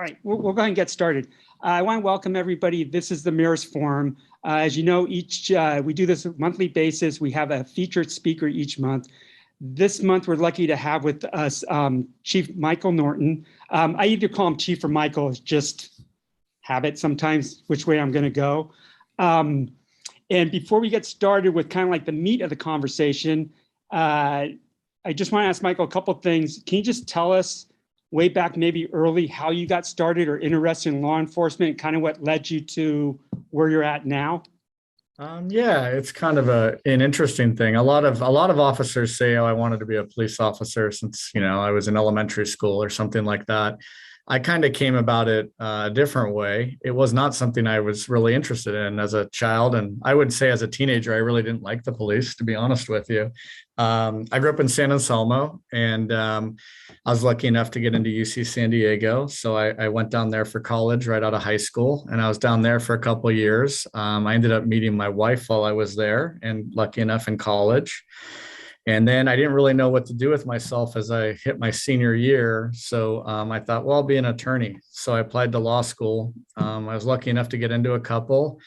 right, we'll go ahead and get started. I want to welcome everybody. This is the Mirrors Forum. As you know, we do this on a monthly basis. We have a featured speaker each month. This month, we're lucky to have with us Chief Michael Norton. I either call him Chief or Michael. It's just habit sometimes, which way I'm going to go. And before we get started with kind of like the meat of the conversation, I just want to ask Michael a couple of things. Can you just tell us way back maybe early how you got started or interested in law enforcement and kind of what led you to where you're at now? Yeah, it's kind of an interesting thing. A lot of officers say, "Oh, I wanted to be a police officer since I was in elementary school or something like that." I kind of came about it a different way. It was not something I was really interested in as a child, and I would say as a teenager, I really didn't like the police, to be honest with you. I grew up in San Anselmo, and I was lucky enough to get into UC San Diego. So I went down there for college right out of high school, and I was down there for a couple of years. I ended up meeting my wife while I was there, and lucky enough in college. And then I didn't really know what to do with myself as I hit my senior year. So I thought, well, I'll be an attorney. So I applied to law school. I was lucky enough to get into a couple.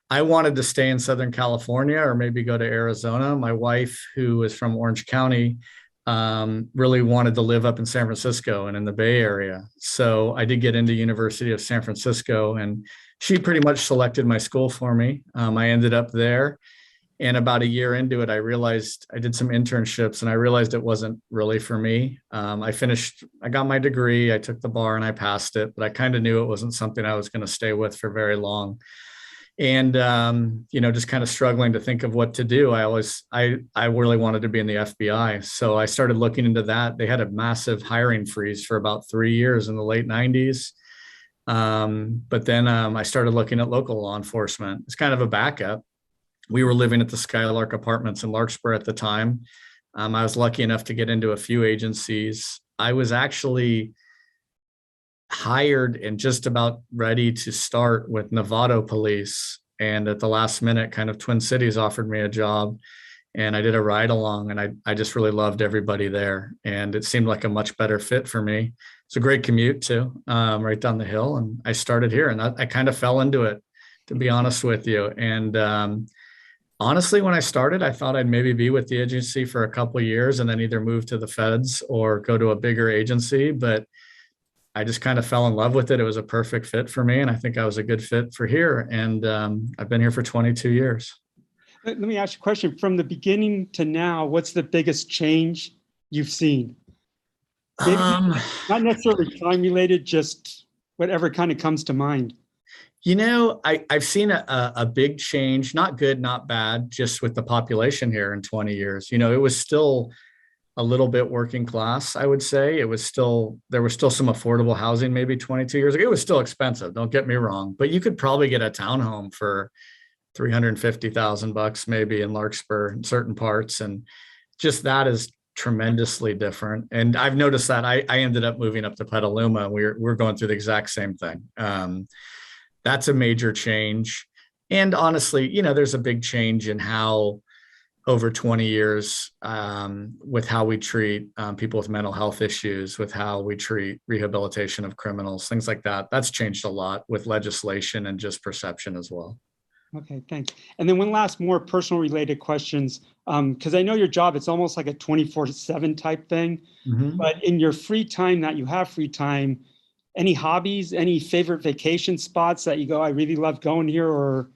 I wanted to stay in Southern California or maybe go to Arizona. My wife, who is from Orange County, really wanted to live up in San Francisco and in the Bay Area. So I did get into University of San Francisco, and she pretty much selected my school for me. I ended up there. And about a year into it, I realized I did some internships and I realized it wasn't really for me. I got my degree, I took the bar and I passed it, but I kind of knew it wasn't something I was going to stay with for very long. And, just kind of struggling to think of what to do. I really wanted to be in the FBI. So I started looking into that. They had a massive hiring freeze for about 3 years in the late 90s. But then I started looking at local law enforcement. It's kind of a backup. We were living at the Skylark Apartments in Larkspur at the time. I was lucky enough to get into a few agencies. I was actually hired and just about ready to start with Novato Police. And at the last minute, kind of Twin Cities offered me a job. And I did a ride along, and I just really loved everybody there. And it seemed like a much better fit for me. It's a great commute too, right down the hill. And I started here, and I kind of fell into it, to be honest with you. And honestly, when I started, I thought I'd maybe be with the agency for a couple of years and then either move to the feds or go to a bigger agency. But I just kind of fell in love with it. It was a perfect fit for me. And I think I was a good fit for here. And I've been here for 22 years. Let me ask you a question. From the beginning to now, what's the biggest change you've seen? Not necessarily time related, just whatever kind of comes to mind. I've seen a big change, not good, not bad, just with the population here in 20 years. It was still a little bit working class, I would say. There was still some affordable housing maybe 22 years ago. It was still expensive, don't get me wrong, but you could probably get a townhome for $350,000 maybe in Larkspur in certain parts. And just that is tremendously different. And I've noticed that I ended up moving up to Petaluma, and we're going through the exact same thing. That's a major change. And honestly, there's a big change in how over 20 years with how we treat people with mental health issues, with how we treat rehabilitation of criminals, things like that. That's changed a lot with legislation and just perception as well. Okay, thanks. And then one last more personal related questions, because I know your job, it's almost like a 24/7 type thing, but in your free time that you have free time, any hobbies, any favorite vacation spots that you go, I really love going here? Or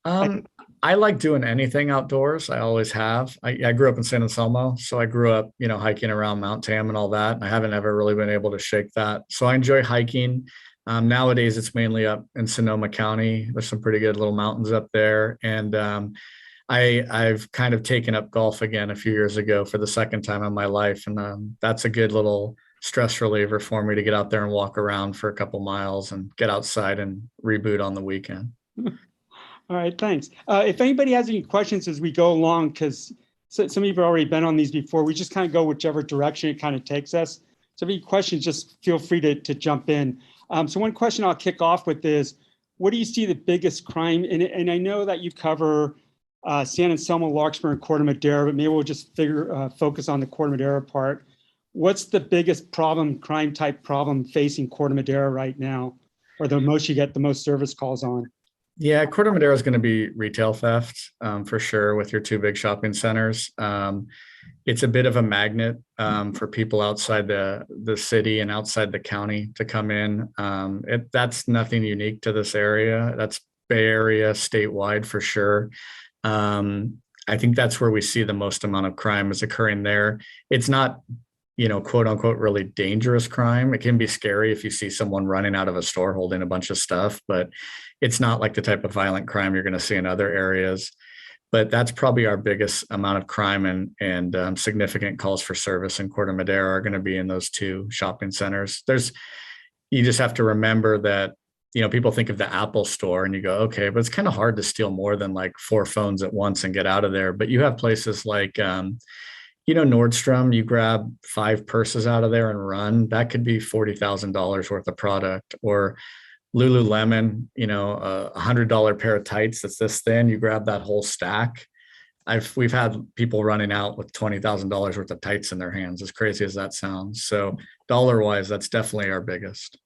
I like doing anything outdoors. I always have. I grew up in San Anselmo, so I grew up, hiking around Mount Tam and all that. I haven't ever really been able to shake that. So I enjoy hiking. Nowadays, it's mainly up in Sonoma County. There's some pretty good little mountains up there. And I've kind of taken up golf again a few years ago for the second time in my life. And that's a good little stress reliever for me to get out there and walk around for a couple miles and get outside and reboot on the weekend. All right, thanks. If anybody has any questions as we go along, because some of you have already been on these before, we just kind of go whichever direction it kind of takes us. So if any questions, just feel free to jump in. So one question I'll kick off with is, what do you see the biggest crime? And I know that you cover San Anselmo, Larkspur, and Corte Madera, but maybe we'll just focus on the Corte Madera part. what's the biggest problem, crime type problem facing Corte Madera right now, or the most you get the most service calls on? Yeah, Corte Madera is going to be retail theft for sure with your two big shopping centers. It's a bit of a magnet for people outside the city and outside the county to come in. That's nothing unique to this area. That's Bay Area, statewide for sure. I think that's where we see the most amount of crime is occurring there. It's not, quote unquote, really dangerous crime. It can be scary if you see someone running out of a store holding a bunch of stuff, but it's not like the type of violent crime you're going to see in other areas. But that's probably our biggest amount of crime and significant calls for service in Corte Madera are going to be in those two shopping centers. You just have to remember that, people think of the Apple store and you go, okay, but it's kind of hard to steal more than like 4 phones at once and get out of there. But you have places like, Nordstrom, you grab 5 purses out of there and run, that could be $40,000 worth of product. Or Lululemon, a $100 pair of tights that's this thin, you grab that whole stack. We've had people running out with $20,000 worth of tights in their hands, as crazy as that sounds. So dollar wise, that's definitely our biggest.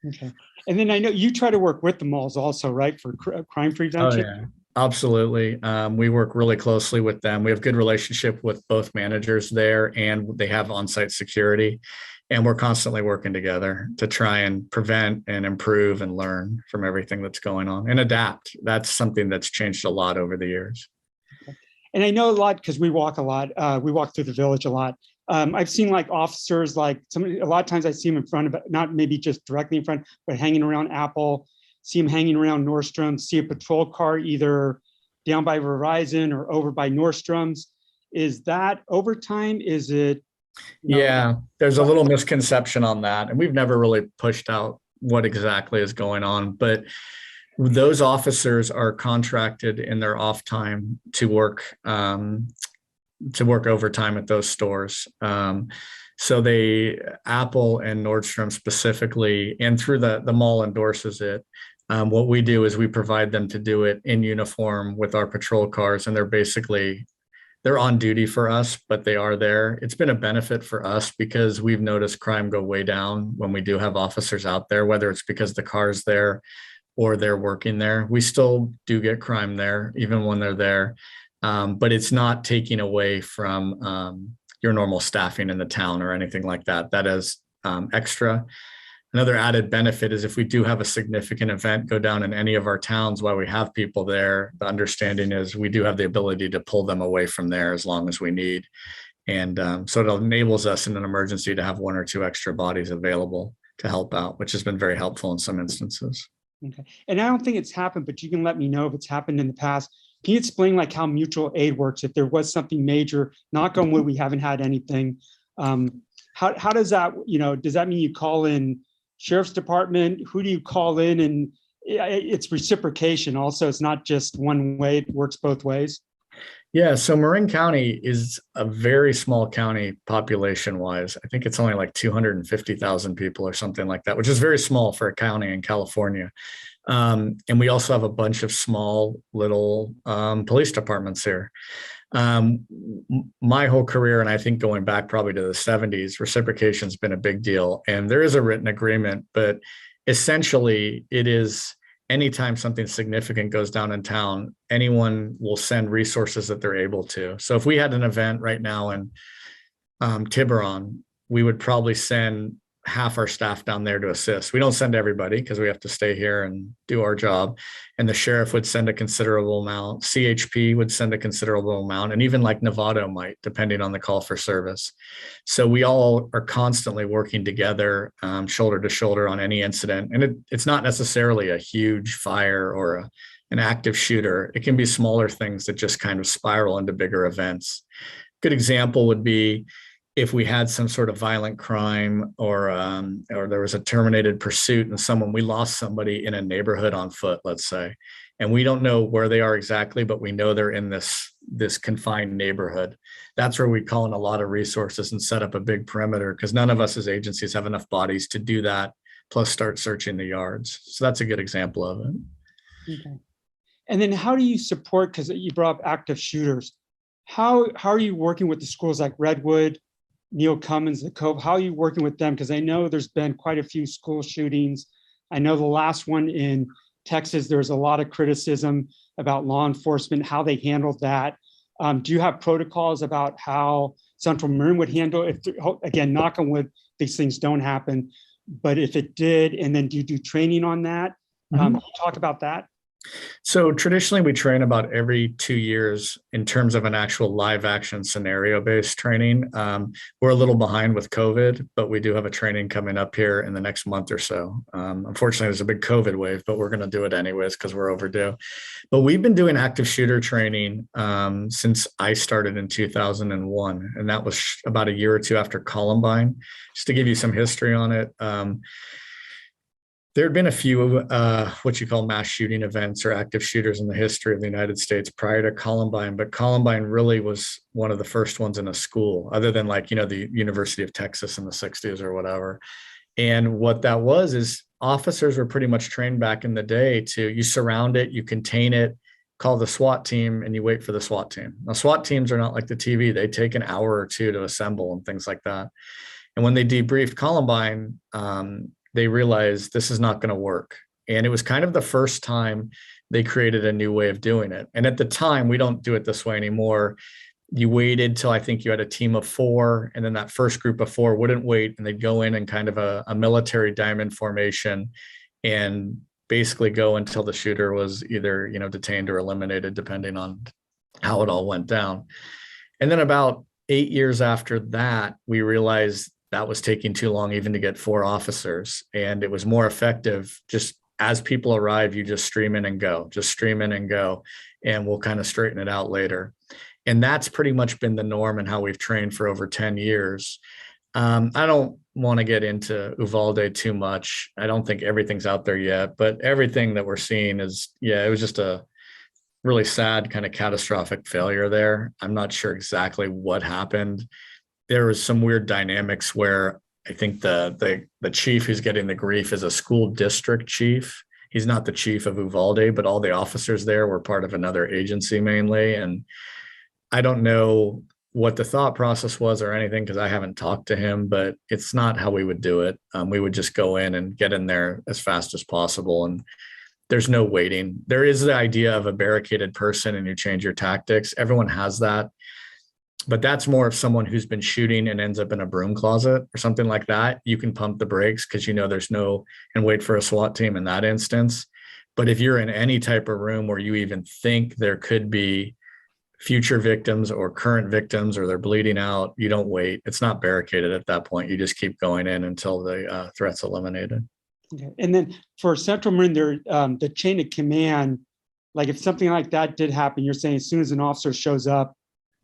Okay. And then I know you try to work with the malls also, right, for crime prevention? Oh, yeah. Absolutely. We work really closely with them. We have good relationship with both managers there, and they have on-site security. And we're constantly working together to try and prevent and improve and learn from everything that's going on and adapt. That's something that's changed a lot over the years. And I know a lot because we walk a lot. We walk through the village a lot. I've seen like officers, like a lot of times I see them in front of, not maybe just directly in front, but hanging around Apple, see them hanging around Nordstrom, see a patrol car either down by Verizon or over by Nordstrom's. Is that overtime? Is it? Yeah, there's a little misconception on that. And we've never really pushed out what exactly is going on. But those officers are contracted in their off time to work overtime at those stores. So Apple and Nordstrom specifically, and through the mall endorses it. What we do is we provide them to do it in uniform with our patrol cars, and they're on duty for us, but they are there. It's been a benefit for us because we've noticed crime go way down when we do have officers out there, whether it's because the car's there or they're working there. We still do get crime there, even when they're there. But it's not taking away from your normal staffing in the town or anything like that. That is extra. Another added benefit is if we do have a significant event go down in any of our towns while we have people there, the understanding is we do have the ability to pull them away from there as long as we need. And so it enables us in an emergency to have 1 or 2 extra bodies available to help out, which has been very helpful in some instances. Okay. And I don't think it's happened, but you can let me know if it's happened in the past. Can you explain like how mutual aid works? If there was something major, knock on wood, we haven't had anything. How does that, does that mean you call in Sheriff's Department? Who do you call in? And it's reciprocation also. It's not just one way, it works both ways. Yeah, so Marin County is a very small county population wise. I think it's only like 250,000 people or something like that, which is very small for a county in California. And we also have a bunch of small little police departments here. My whole career, and I think going back probably to the 70s, reciprocation has been a big deal. And there is a written agreement, but essentially it is anytime something significant goes down in town, anyone will send resources that they're able to. So if we had an event right now in Tiburon, we would probably send half our staff down there to assist. We don't send everybody because we have to stay here and do our job. And the sheriff would send a considerable amount. CHP would send a considerable amount. And even like Novato might, depending on the call for service. So we all are constantly working together, shoulder to shoulder on any incident. And it's not necessarily a huge fire or an active shooter. It can be smaller things that just kind of spiral into bigger events. Good example would be if we had some sort of violent crime or there was a terminated pursuit and we lost somebody in a neighborhood on foot, let's say, and we don't know where they are exactly, but we know they're in this confined neighborhood. That's where we call in a lot of resources and set up a big perimeter because none of us as agencies have enough bodies to do that, plus start searching the yards. So that's a good example of it. Okay. And then how do you support, because you brought up active shooters, how are you working with the schools like Redwood, Neil Cummins, the Cove. How are you working with them? Because I know there's been quite a few school shootings. I know the last one in Texas, there was a lot of criticism about law enforcement, how they handled that. Do you have protocols about how Central Marin would handle it? Again, knock on wood, these things don't happen. But if it did, and then do you do training on that? Talk about that. So traditionally, we train about every 2 years in terms of an actual live action scenario based training. We're a little behind with COVID, but we do have a training coming up here in the next month or so. Unfortunately, there's a big COVID wave, but we're going to do it anyways because we're overdue. But we've been doing active shooter training since I started in 2001. And that was about a year or two after Columbine. Just to give you some history on it. There had been a few what you call mass shooting events or active shooters in the history of the United States prior to Columbine, but Columbine really was one of the first ones in a school, other than like, the University of Texas in the 60s or whatever. And what that was is officers were pretty much trained back in the day to, you surround it, you contain it, call the SWAT team, and you wait for the SWAT team. Now, SWAT teams are not like the TV. They take an hour or two to assemble and things like that. And when they debriefed Columbine, they realized this is not going to work. And it was kind of the first time they created a new way of doing it. And at the time, we don't do it this way anymore. You waited till I think you had a team of 4, and then that first group of 4 wouldn't wait, and they'd go in kind of a military diamond formation and basically go until the shooter was either, detained or eliminated, depending on how it all went down. And then about 8 years after that, we realized that was taking too long even to get 4 officers. And it was more effective. Just as people arrive, you just stream in and go, and we'll kind of straighten it out later. And that's pretty much been the norm and how we've trained for over 10 years. I don't want to get into Uvalde too much. I don't think everything's out there yet, but everything that we're seeing is, it was just a really sad kind of catastrophic failure there. I'm not sure exactly what happened. There was some weird dynamics where I think the chief who's getting the grief is a school district chief. He's not the chief of Uvalde, but all the officers there were part of another agency mainly. And I don't know what the thought process was or anything because I haven't talked to him, but it's not how we would do it. We would just go in and get in there as fast as possible. And there's no waiting. There is the idea of a barricaded person and you change your tactics. Everyone has that. But that's more of someone who's been shooting and ends up in a broom closet or something like that. You can pump the brakes because there's no, and wait for a SWAT team in that instance. But if you're in any type of room where you even think there could be future victims or current victims or they're bleeding out, you don't wait. It's not barricaded at that point. You just keep going in until the threat's eliminated. Okay. And then for Central Marin, the chain of command, like if something like that did happen, you're saying as soon as an officer shows up,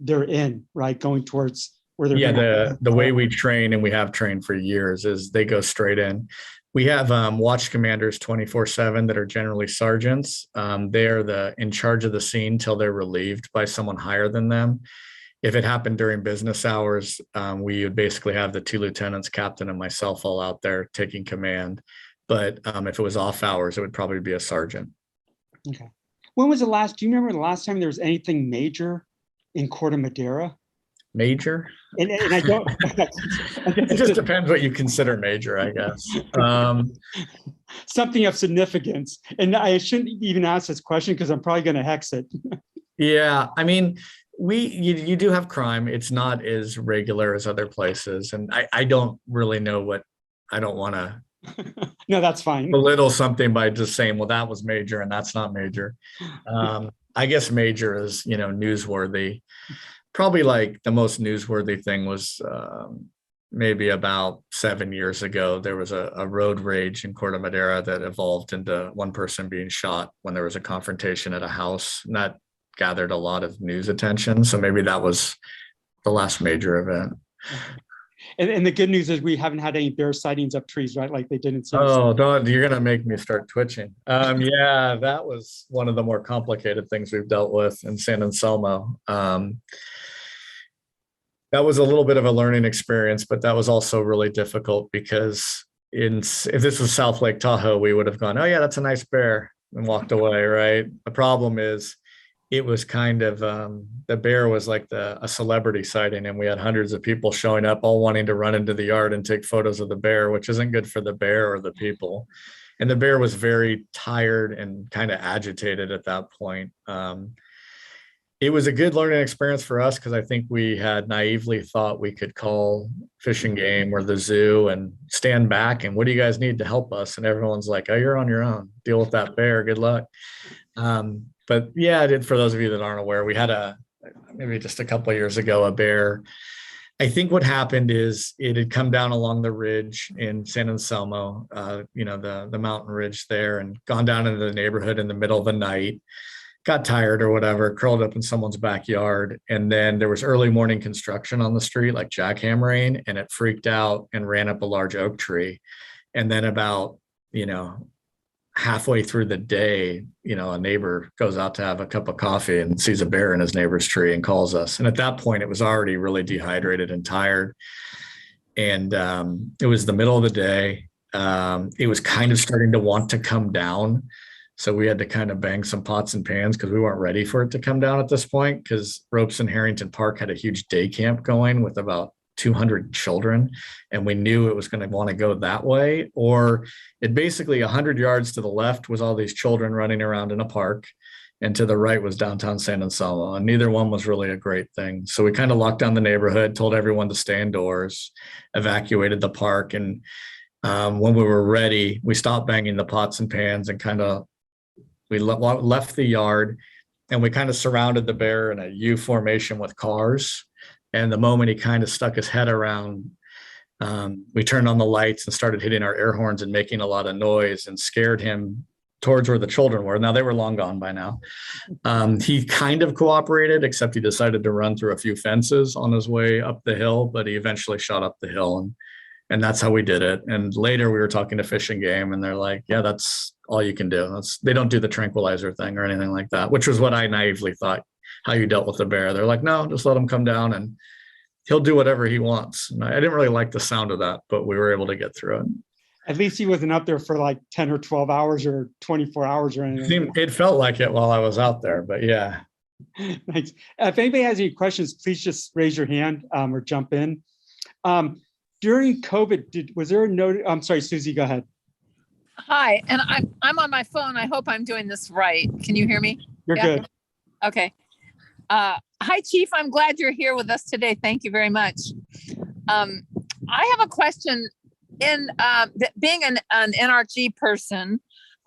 they're in, right? Going towards where they're the way we train, and we have trained for years, is they go straight in. We have watch commanders 24/7 that are generally sergeants. They are in charge of the scene till they're relieved by someone higher than them. If it happened during business hours, we would basically have the 2 lieutenants, captain, and myself all out there taking command. But if it was off hours, it would probably be a sergeant. Okay. Do you remember the last time there was anything major in Corte Madera? Major? And I don't. It just depends what you consider major, I guess. Something of significance. And I shouldn't even ask this question because I'm probably going to hex it. Yeah, I mean, you do have crime. It's not as regular as other places. And I don't really know I don't want to. No, that's fine. Belittle something by just saying, well, that was major and that's not major. I guess major is, newsworthy. Probably like the most newsworthy thing was maybe about 7 years ago. There was a road rage in Corte Madera that evolved into one person being shot when there was a confrontation at a house. And that gathered a lot of news attention. So maybe that was the last major event. And the good news is we haven't had any bear sightings up trees, right? Like they did in San Oh, don't, you're going to make me start twitching. Yeah, that was one of the more complicated things we've dealt with in San Anselmo. That was a little bit of a learning experience, but that was also really difficult because if this was South Lake Tahoe, we would have gone, oh yeah, that's a nice bear, and walked away, right? The problem is it was kind of the bear was like a celebrity sighting, and we had hundreds of people showing up, all wanting to run into the yard and take photos of the bear, which isn't good for the bear or the people. And the bear was very tired and kind of agitated at that point. It was a good learning experience for us because I think we had naively thought we could call Fish and Game or the zoo and stand back and, what do you guys need to help us? And everyone's like, oh, you're on your own. Deal with that bear. Good luck. But yeah, I did. For those of you that aren't aware, we had maybe just a couple of years ago, a bear. I think what happened is it had come down along the ridge in San Anselmo, the mountain ridge there, and gone down into the neighborhood in the middle of the night, got tired or whatever, curled up in someone's backyard. And then there was early morning construction on the street, like jackhammering, and it freaked out and ran up a large oak tree. And then about, halfway through the day, a neighbor goes out to have a cup of coffee and sees a bear in his neighbor's tree and calls us. And at that point, it was already really dehydrated and tired. And it was the middle of the day. It was kind of starting to want to come down. So we had to kind of bang some pots and pans because we weren't ready for it to come down at this point, because Ropes and Harrington Park had a huge day camp going with about 200 children. And we knew it was going to want to go that way, or it basically 100 yards to the left was all these children running around in a park. And to the right was downtown San Anselmo. And neither one was really a great thing. So we kind of locked down the neighborhood, told everyone to stay indoors, evacuated the park. And when we were ready, we stopped banging the pots and pans and we left the yard, and we kind of surrounded the bear in a U formation with cars. And the moment he kind of stuck his head around, we turned on the lights and started hitting our air horns and making a lot of noise and scared him towards where the children were. Now, they were long gone by now. He kind of cooperated, except he decided to run through a few fences on his way up the hill, but he eventually shot up the hill. And that's how we did it. And later we were talking to Fish and Game, and they're like, yeah, that's all you can do. They don't do the tranquilizer thing or anything like that, which was what I naively thought how you dealt with the bear. They're like, no, just let him come down and he'll do whatever he wants. And I didn't really like the sound of that, but we were able to get through it. At least he wasn't up there for like 10 or 12 hours or 24 hours or anything. It felt like it while I was out there, but yeah. Thanks. If anybody has any questions, please just raise your hand or jump in. During COVID, was there a note? I'm sorry, Susie, go ahead. Hi, and I'm on my phone. I hope I'm doing this right. Can you hear me? You're good. Okay. Hi, Chief. I'm glad you're here with us today. Thank you very much. I have a question. In being an NRG person,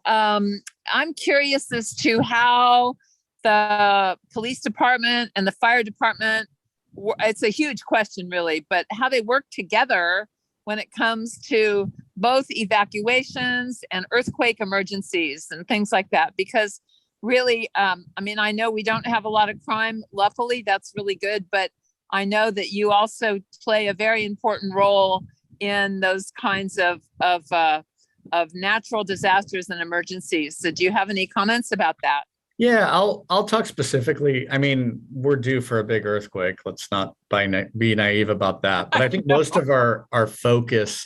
I'm curious as to how the police department and the fire department, it's a huge question really, but how they work together when it comes to both evacuations and earthquake emergencies and things like that. Because really, I know we don't have a lot of crime. Luckily, that's really good. But I know that you also play a very important role in those kinds of natural disasters and emergencies. So do you have any comments about that? Yeah, I'll talk specifically. We're due for a big earthquake. Let's not be naive about that. But I think most of our focus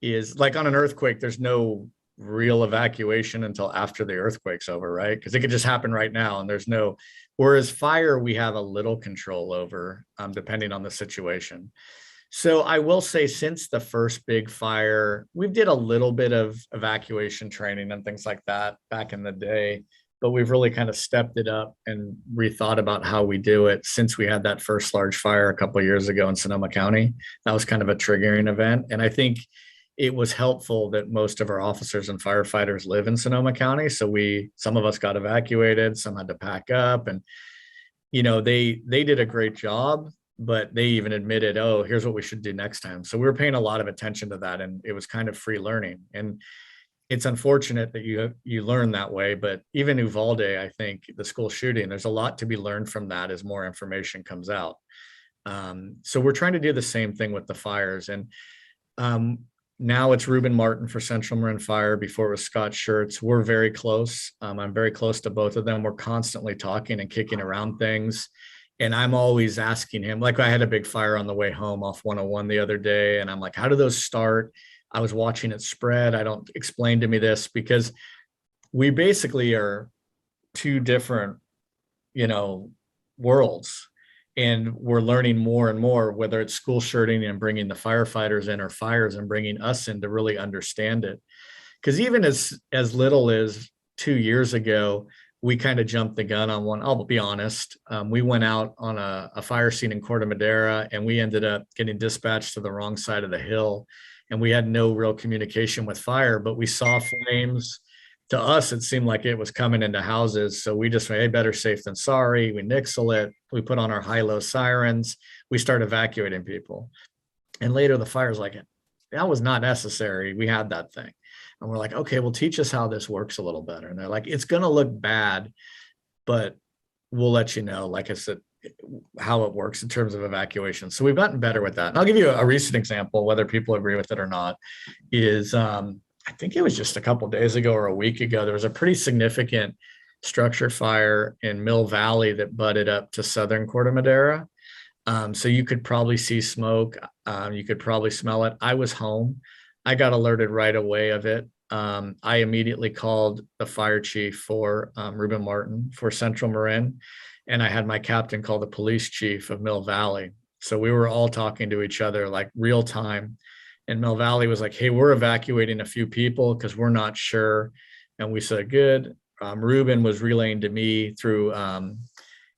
is like on an earthquake, there's no real evacuation until after the earthquake's over, right? Because it could just happen right now and whereas fire, we have a little control over, depending on the situation. So I will say since the first big fire, we did a little bit of evacuation training and things like that back in the day, but we've really kind of stepped it up and rethought about how we do it since we had that first large fire a couple of years ago in Sonoma County. That was kind of a triggering event. And I think it was helpful that most of our officers and firefighters live in Sonoma County. So some of us got evacuated, some had to pack up, and they did a great job, but they even admitted, oh, here's what we should do next time. So we were paying a lot of attention to that, and it was kind of free learning. And it's unfortunate that you learn that way, but even Uvalde, I think the school shooting, there's a lot to be learned from that as more information comes out. So we're trying to do the same thing with the fires. And now it's Ruben Martin for Central Marin Fire. Before it was Scott Schertz. We're very close. I'm very close to both of them. We're constantly talking and kicking around things. And I'm always asking him, like I had a big fire on the way home off 101 the other day. And I'm like, how do those start? I was watching it spread. Explain to me this, because we basically are two different, worlds. And we're learning more and more, whether it's school shirting and bringing the firefighters in, or fires and bringing us in to really understand it. Because even as little as 2 years ago, we kind of jumped the gun on one. I'll be honest. We went out on a fire scene in Corte Madera, and we ended up getting dispatched to the wrong side of the hill. And we had no real communication with fire, but we saw flames. To us, it seemed like it was coming into houses. So we just went, hey, better safe than sorry. We nixle it. We put on our high-low sirens. We start evacuating people. And later the fire's like, that was not necessary. We had that thing. And we're like, okay, well, teach us how this works a little better. And they're like, it's going to look bad, but we'll let you know, like I said, how it works in terms of evacuation. So we've gotten better with that. And I'll give you a recent example, whether people agree with it or not, is I think it was just a couple of days ago or a week ago, there was a pretty significant structure fire in Mill Valley that butted up to southern Corte Madera. So you could probably see smoke. You could probably smell it. I was home. I got alerted right away of it. I immediately called the fire chief for Reuben Martin for Central Marin, and I had my captain call the police chief of Mill Valley. So we were all talking to each other like real time. And Mill Valley was like, hey, we're evacuating a few people because we're not sure. And we said, good. Reuben was relaying to me through,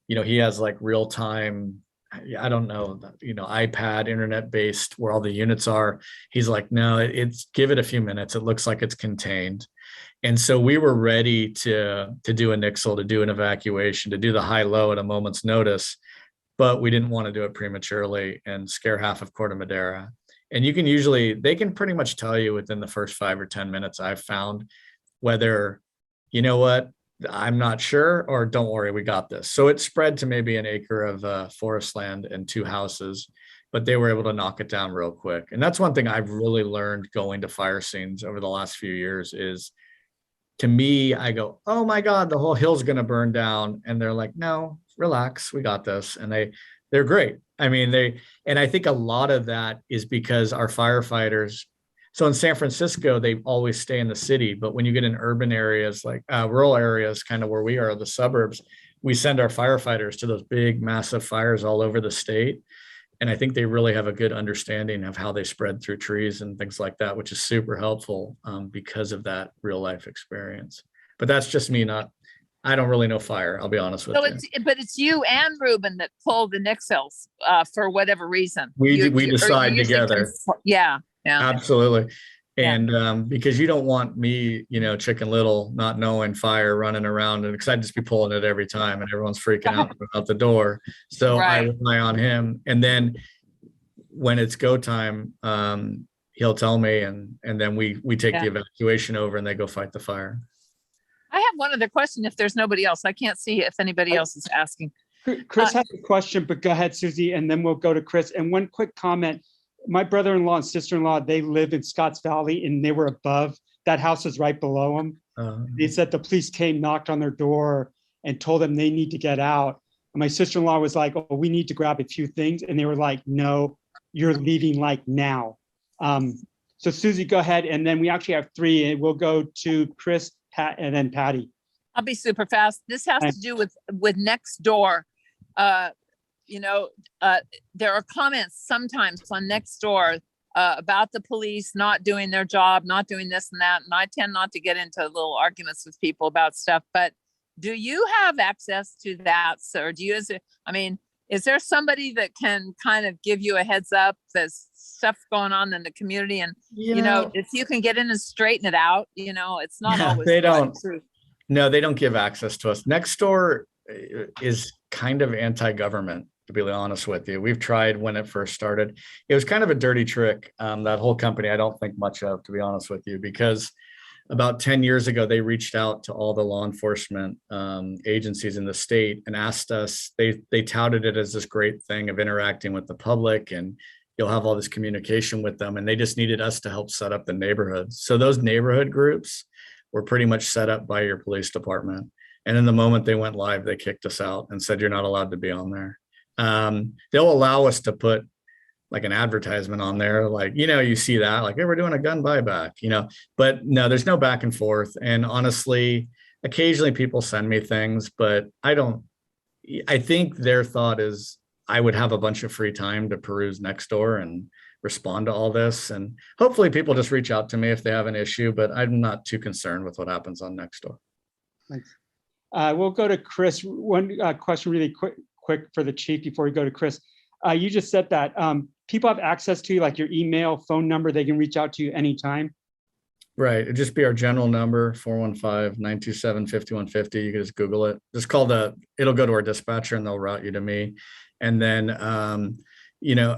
he has like real time, I don't know, iPad, internet based where all the units are. He's like, no, it's give it a few minutes. It looks like it's contained. And so we were ready to do a nixle, to do an evacuation, to do the high-low at a moment's notice, but we didn't want to do it prematurely and scare half of Corte Madera. And they can pretty much tell you within the first 5 or 10 minutes, I've found whether, you know what, I'm not sure, or don't worry, we got this. So it spread to maybe an acre of forest land and 2 houses, but they were able to knock it down real quick. And that's one thing I've really learned going to fire scenes over the last few years is, to me, I go, oh my God, the whole hill's going to burn down. And they're like, no, relax, we got this. And they're great. I mean, and I think a lot of that is because our firefighters, so in San Francisco, they always stay in the city, but when you get in urban areas, like rural areas, kind of where we are, the suburbs, we send our firefighters to those big, massive fires all over the state. And I think they really have a good understanding of how they spread through trees and things like that, which is super helpful because of that real life experience. But that's just me, I don't really know fire. I'll be honest with you. But it's you and Reuben that pull the nixels for whatever reason. We decide together. Yeah. Absolutely. And because you don't want me, Chicken Little, not knowing fire, running around, and because I'd just be pulling it every time and everyone's freaking out the door. So I rely on him. And then when it's go time, he'll tell me, and then we take the evacuation over and they go fight the fire. I have one other question if there's nobody else. I can't see if anybody else is asking. Chris has a question, but go ahead, Susie, and then we'll go to Chris. And one quick comment. My brother-in-law and sister-in-law, they live in Scotts Valley, and they were above. That house is right below them. They said the police came, knocked on their door, and told them they need to get out. And my sister-in-law was like, oh, we need to grab a few things. And they were like, no, you're leaving like now. So Susie, go ahead. And then we actually have 3, and we'll go to Chris, Pat, and then Patty. I'll be super fast. This has to do with next door. There are comments sometimes on Nextdoor about the police not doing their job, not doing this and that. And I tend not to get into little arguments with people about stuff, but do you have access to that? Or is there somebody that can kind of give you a heads up? There's stuff going on in the community, and if you can get in and straighten it out, it's not always they don't. No, they don't give access to us. Nextdoor is kind of anti-government, to be honest with you. We've tried when it first started. It was kind of a dirty trick. That whole company, I don't think much of, to be honest with you, because about 10 years ago, they reached out to all the law enforcement agencies in the state and asked us, they touted it as this great thing of interacting with the public, and you'll have all this communication with them. And they just needed us to help set up the neighborhoods. So those neighborhood groups were pretty much set up by your police department. And in the moment they went live, they kicked us out and said, you're not allowed to be on there. They'll allow us to put like an advertisement on there, like, you see that, like, hey, we're doing a gun buyback, but no, there's no back and forth. And honestly, occasionally people send me things, but I don't I think their thought is I would have a bunch of free time to peruse Nextdoor and respond to all this. And hopefully people just reach out to me if they have an issue, but I'm not too concerned with what happens on Nextdoor. Thanks. We'll go to Chris. One question really quick for the chief before we go to Chris. You just said that people have access to like your email, phone number, they can reach out to you anytime. Right. It'd just be our general number, 415-927-5150. You can just Google it. Just call it'll go to our dispatcher and they'll route you to me. And then, I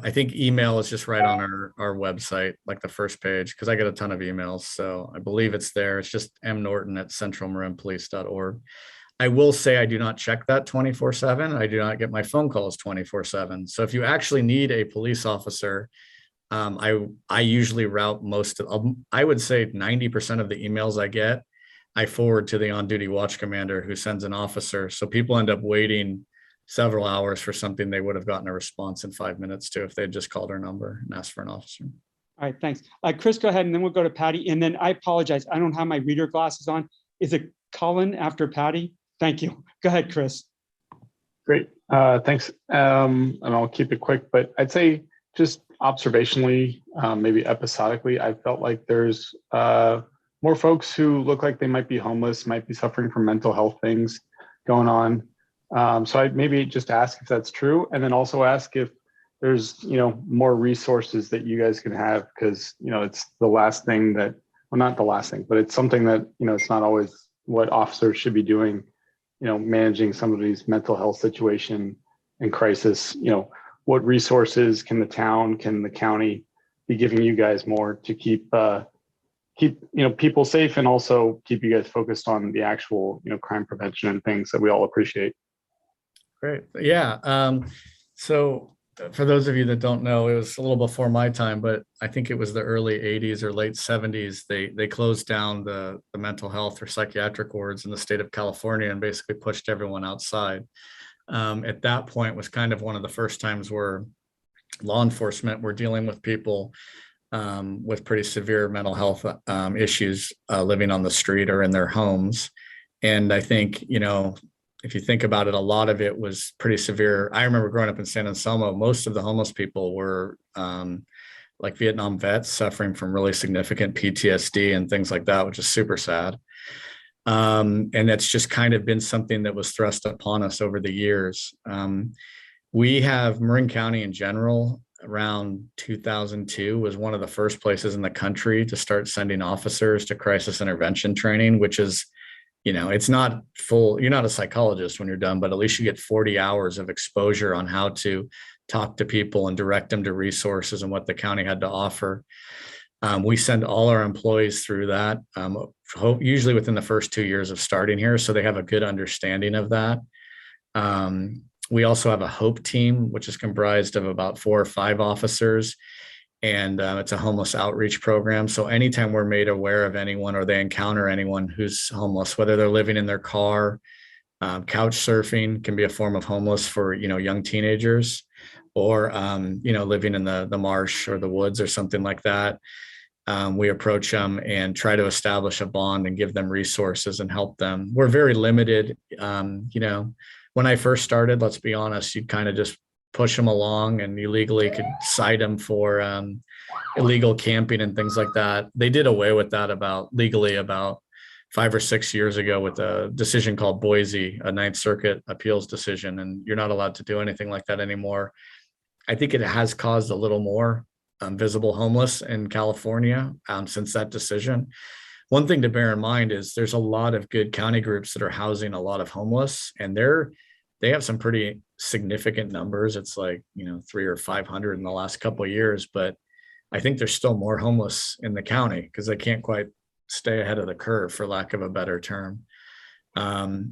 think email is just right on our website, like the first page, because I get a ton of emails. So I believe it's there. It's just mnorton@centralmarinpolice.org. I will say I do not check that 24/7. I do not get my phone calls 24/7. So if you actually need a police officer, I usually route I would say 90% of the emails I get, I forward to the on-duty watch commander who sends an officer. So people end up waiting several hours for something they would have gotten a response in 5 minutes to if they'd just called our number and asked for an officer. All right, thanks. Chris, go ahead, and then we'll go to Patty. And then I apologize, I don't have my reader glasses on. Is it Colin after Patty? Thank you. Go ahead, Chris. Great, thanks. And I'll keep it quick, but I'd say just observationally, maybe episodically, I felt like there's more folks who look like they might be homeless, might be suffering from mental health things going on. So I'd maybe just ask if that's true, and then also ask if there's more resources that you guys can have, because it's the last thing that, well, not the last thing, but it's something that it's not always what officers should be doing, managing somebody's mental health situation and crisis. What resources can the town, can the county be giving you guys more to keep people safe, and also keep you guys focused on the actual crime prevention and things that we all appreciate. Great. Yeah. So for those of you that don't know, it was a little before my time, but I think it was the early 80s or late 70s. They closed down the mental health or psychiatric wards in the state of California and basically pushed everyone outside. At that point was kind of one of the first times where law enforcement were dealing with people with pretty severe mental health issues living on the street or in their homes. And I think, if you think about it, a lot of it was pretty severe. I remember growing up in San Anselmo, most of the homeless people were like Vietnam vets suffering from really significant PTSD and things like that, which is super sad. And that's just kind of been something that was thrust upon us over the years. We have Marin County in general, around 2002 was one of the first places in the country to start sending officers to crisis intervention training, which is, it's not full, you're not a psychologist when you're done, but at least you get 40 hours of exposure on how to talk to people and direct them to resources and what the county had to offer. We send all our employees through that, usually within the first 2 years of starting here, so they have a good understanding of that. We also have a HOPE team, which is comprised of about 4 or 5 officers, and it's a homeless outreach program. So anytime we're made aware of anyone or they encounter anyone who's homeless, whether they're living in their car, couch surfing can be a form of homeless for, young teenagers, or, living in the marsh or the woods or something like that. We approach them and try to establish a bond and give them resources and help them. We're very limited. When I first started, let's be honest, you'd kind of just push them along and you legally could cite them for illegal camping and things like that. They did away with that about 5 or 6 years ago with a decision called Boise, a Ninth Circuit appeals decision, and you're not allowed to do anything like that anymore. I think it has caused a little more visible homeless in California since that decision. One thing to bear in mind is there's a lot of good county groups that are housing a lot of homeless, and they have some pretty significant numbers. It's like, 300 or 500 in the last couple of years, but I think there's still more homeless in the county because they can't quite stay ahead of the curve, for lack of a better term.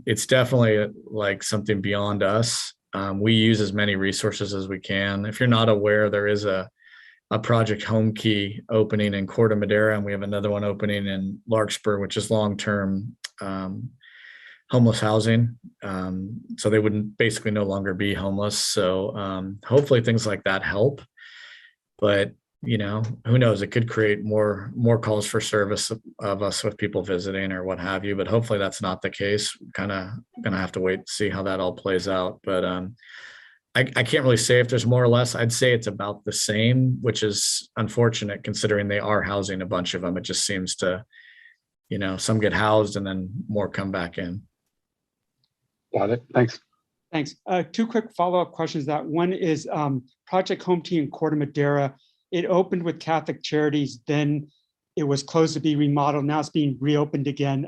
It's definitely like something beyond us. We use as many resources as we can. If you're not aware, there is a Project Home Key opening in Corte Madera, and we have another one opening in Larkspur, which is long-term homeless housing. So they wouldn't basically no longer be homeless. So hopefully things like that help. But who knows? It could create more calls for service of us with people visiting or what have you. But hopefully that's not the case. Kind of gonna have to wait to see how that all plays out. But I can't really say if there's more or less. I'd say it's about the same, which is unfortunate considering they are housing a bunch of them. It just seems to, some get housed and then more come back in. Got it. Thanks. Thanks. Two quick follow-up questions. That one is Project Home Tea in Corte Madera. It opened with Catholic Charities, then it was closed to be remodeled. Now it's being reopened again.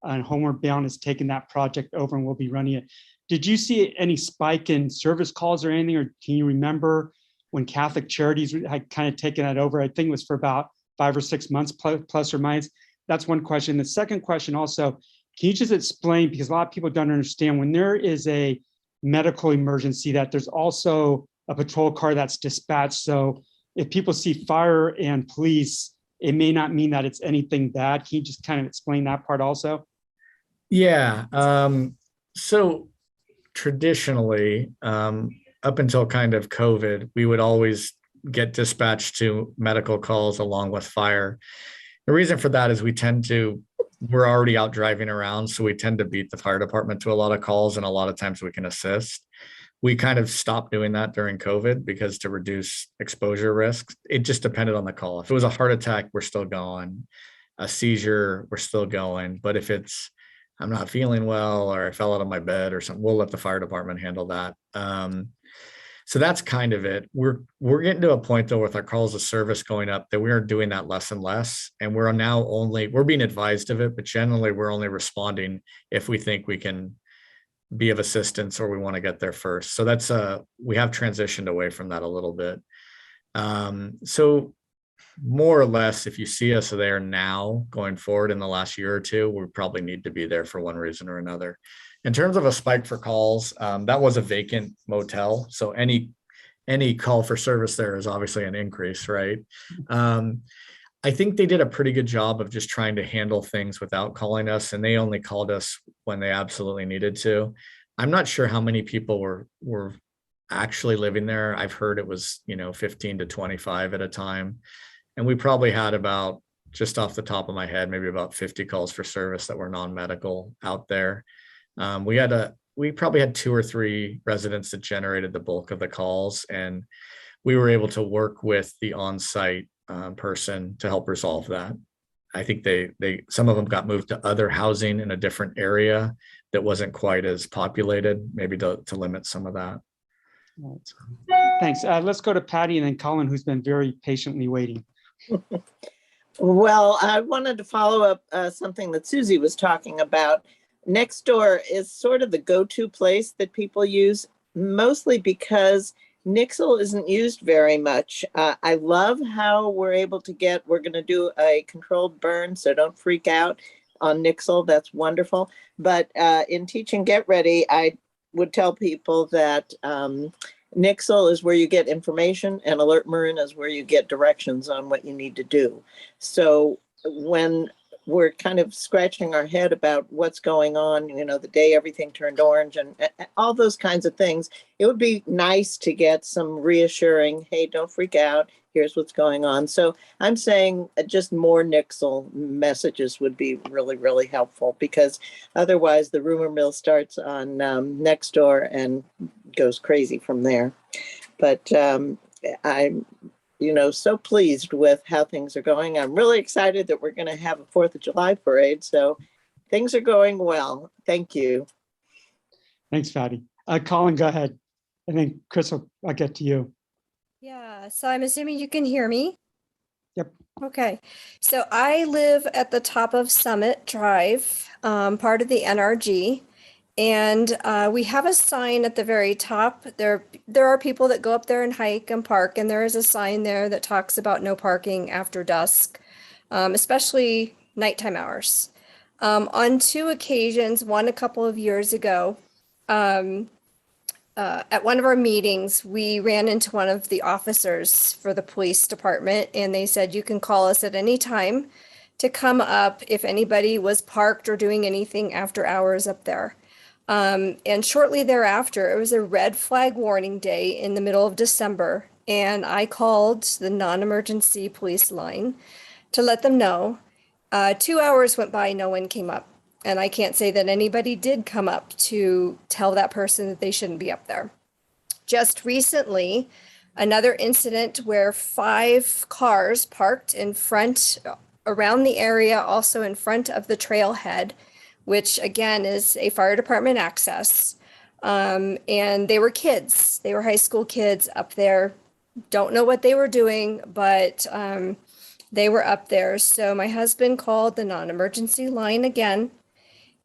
And Homeward Bound has taken that project over and will be running it. Did you see any spike in service calls or anything, or can you remember when Catholic Charities had kind of taken that over? I think it was for about 5 or 6 months, plus or minus. That's one question. The second question also, can you just explain, because a lot of people don't understand, when there is a medical emergency, that there's also a patrol car that's dispatched. So if people see fire and police, it may not mean that it's anything bad. Can you just kind of explain that part also? Yeah. So traditionally, up until kind of COVID, we would always get dispatched to medical calls along with fire. The reason for that is we're already out driving around, so we tend to beat the fire department to a lot of calls, and a lot of times we can assist. We kind of stopped doing that during COVID because to reduce exposure risks, it just depended on the call. If it was a heart attack, we're still going. A seizure, we're still going. But if it's, I'm not feeling well, or I fell out of my bed or something, we'll let the fire department handle that. So that's kind of it. We're getting to a point though with our calls of service going up that we are doing that less and less. And we're being advised of it, but generally we're only responding if we think we can be of assistance or we want to get there first. So that's we have transitioned away from that a little bit. So more or less, if you see us there now going forward in the last year or two, we probably need to be there for one reason or another. In terms of a spike for calls, that was a vacant motel. So any call for service there is obviously an increase, right? I think they did a pretty good job of just trying to handle things without calling us, and they only called us when they absolutely needed to. I'm not sure how many people were actually living there. I've heard it was, 15 to 25 at a time. And we probably had about, just off the top of my head, maybe about 50 calls for service that were non-medical out there. We probably had 2 or 3 residents that generated the bulk of the calls, and we were able to work with the on-site person to help resolve that. I think some of them got moved to other housing in a different area that wasn't quite as populated, maybe to limit some of that. Thanks. Let's go to Patty and then Colin, who's been very patiently waiting. Well, I wanted to follow up something that Susie was talking about. Nextdoor is sort of the go-to place that people use, mostly because Nixle isn't used very much. I love how we're able to we're going to do a controlled burn, so don't freak out on Nixle. That's wonderful. But in Teach and Get Ready, I would tell people that Nixle is where you get information, and Alert Marin is where you get directions on what you need to do. So when we're kind of scratching our head about what's going on, the day everything turned orange and all those kinds of things, it would be nice to get some reassuring, hey, don't freak out, here's what's going on. So I'm saying just more Nixle messages would be really, really helpful, because otherwise the rumor mill starts on Nextdoor and goes crazy from there. But I'm so pleased with how things are going. I'm really excited that we're going to have a 4th of July parade. So things are going well. Thank you. Thanks, Patty. Colin, go ahead. And then Chris, I'll get to you. Yeah, so I'm assuming you can hear me. Yep. Okay, so I live at the top of Summit Drive, part of the NRG. And we have a sign at the very top. There are people that go up there and hike and park, and there is a sign there that talks about no parking after dusk, especially nighttime hours. On 2 occasions, one a couple of years ago, at one of our meetings, we ran into one of the officers for the police department, and they said, you can call us at any time to come up if anybody was parked or doing anything after hours up there. And shortly thereafter, it was a red flag warning day in the middle of December. and I called the non-emergency police line to let them know. 2 hours went by, no one came up. And I can't say that anybody did come up to tell that person that they shouldn't be up there. Just recently, another incident where 5 cars parked in front around the area, also in front of the trailhead, which again is a fire department access. And they were kids. They were high school kids up there. Don't know what they were doing, but they were up there. So my husband called the non-emergency line again